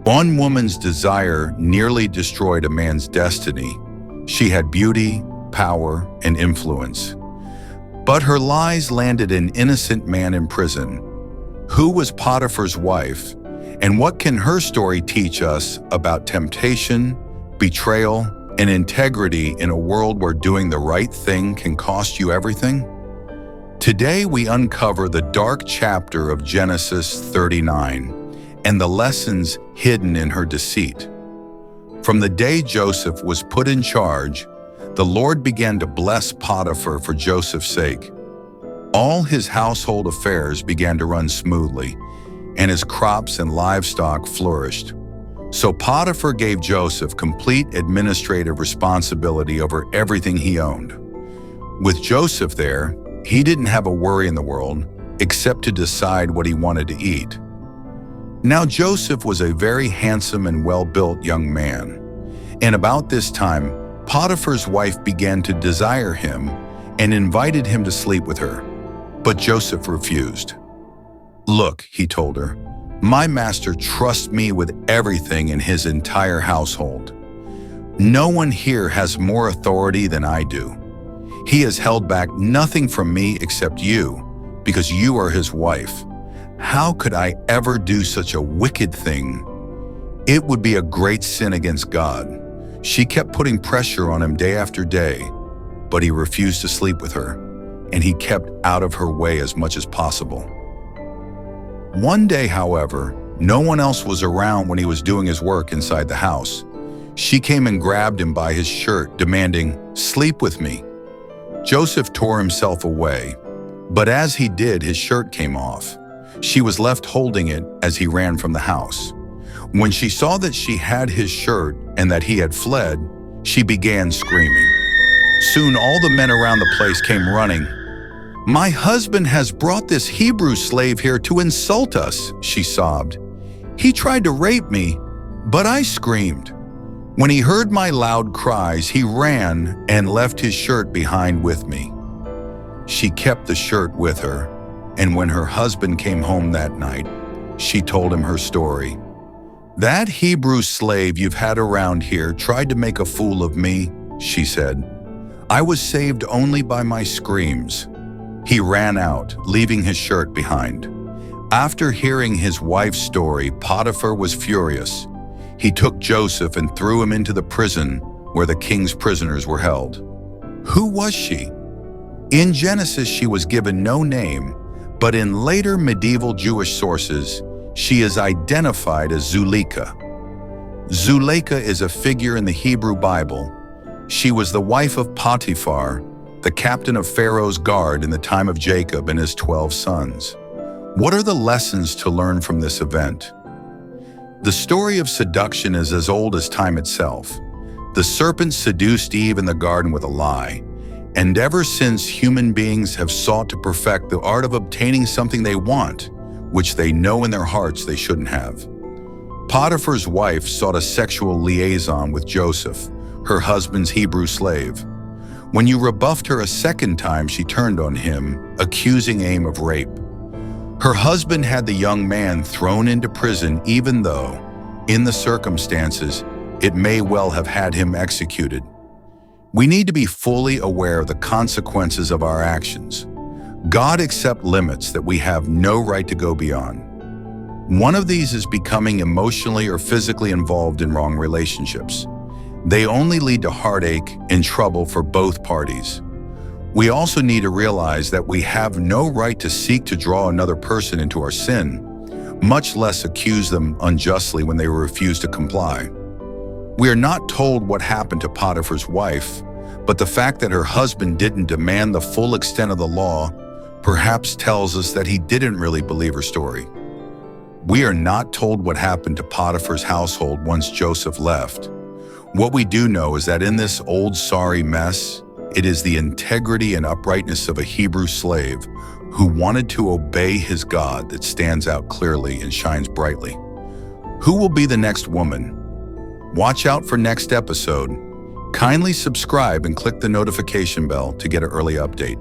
One woman's desire nearly destroyed a man's destiny. She had beauty, power, and influence. But her lies landed an innocent man in prison. Who was Potiphar's wife, and what can her story teach us about temptation, betrayal, and integrity in a world where doing the right thing can cost you everything? Today we uncover the dark chapter of Genesis 39 and the lessons hidden in her deceit. From the day Joseph was put in charge, the Lord began to bless Potiphar for Joseph's sake. All his household affairs began to run smoothly, and his crops and livestock flourished. So Potiphar gave Joseph complete administrative responsibility over everything he owned. With Joseph there, he didn't have a worry in the world except to decide what he wanted to eat. Now Joseph was a very handsome and well-built young man, and about this time, Potiphar's wife began to desire him and invited him to sleep with her. But Joseph refused. "Look," he told her, "my master trusts me with everything in his entire household. No one here has more authority than I do. He has held back nothing from me except you, because you are his wife. How could I ever do such a wicked thing? It would be a great sin against God." She kept putting pressure on him day after day, but he refused to sleep with her, and he kept out of her way as much as possible. One day, however, no one else was around when he was doing his work inside the house. She came and grabbed him by his shirt, demanding, "Sleep with me." Joseph tore himself away, but as he did, his shirt came off. She was left holding it as he ran from the house. When she saw that she had his shirt and that he had fled, she began screaming. Soon all the men around the place came running. "My husband has brought this Hebrew slave here to insult us," she sobbed. "He tried to rape me, but I screamed." When he heard my loud cries, he ran and left his shirt behind with me. She kept the shirt with her, and when her husband came home that night, she told him her story. "That Hebrew slave you've had around here tried to make a fool of me," she said. "I was saved only by my screams." He ran out, leaving his shirt behind. After hearing his wife's story, Potiphar was furious. He took Joseph and threw him into the prison where the king's prisoners were held. Who was she? In Genesis, she was given no name, but in later medieval Jewish sources, she is identified as Zuleika. Zuleika is a figure in the Hebrew Bible. She was the wife of Potiphar, the captain of Pharaoh's guard in the time of Jacob and his 12 sons. What are the lessons to learn from this event? The story of seduction is as old as time itself. The serpent seduced Eve in the garden with a lie, and ever since human beings have sought to perfect the art of obtaining something they want, which they know in their hearts they shouldn't have. Potiphar's wife sought a sexual liaison with Joseph, her husband's Hebrew slave. When you rebuffed her a second time, she turned on him, accusing him of rape. Her husband had the young man thrown into prison, even though, in the circumstances, it may well have had him executed. We need to be fully aware of the consequences of our actions. God accepts limits that we have no right to go beyond. One of these is becoming emotionally or physically involved in wrong relationships. They only lead to heartache and trouble for both parties. We also need to realize that we have no right to seek to draw another person into our sin, much less accuse them unjustly when they refuse to comply. We are not told what happened to Potiphar's wife, but the fact that her husband didn't demand the full extent of the law perhaps tells us that he didn't really believe her story. We are not told what happened to Potiphar's household once Joseph left. What we do know is that in this old sorry mess, it is the integrity and uprightness of a Hebrew slave who wanted to obey his God that stands out clearly and shines brightly. Who will be the next woman? Watch out for next episode. Kindly subscribe and click the notification bell to get an early update.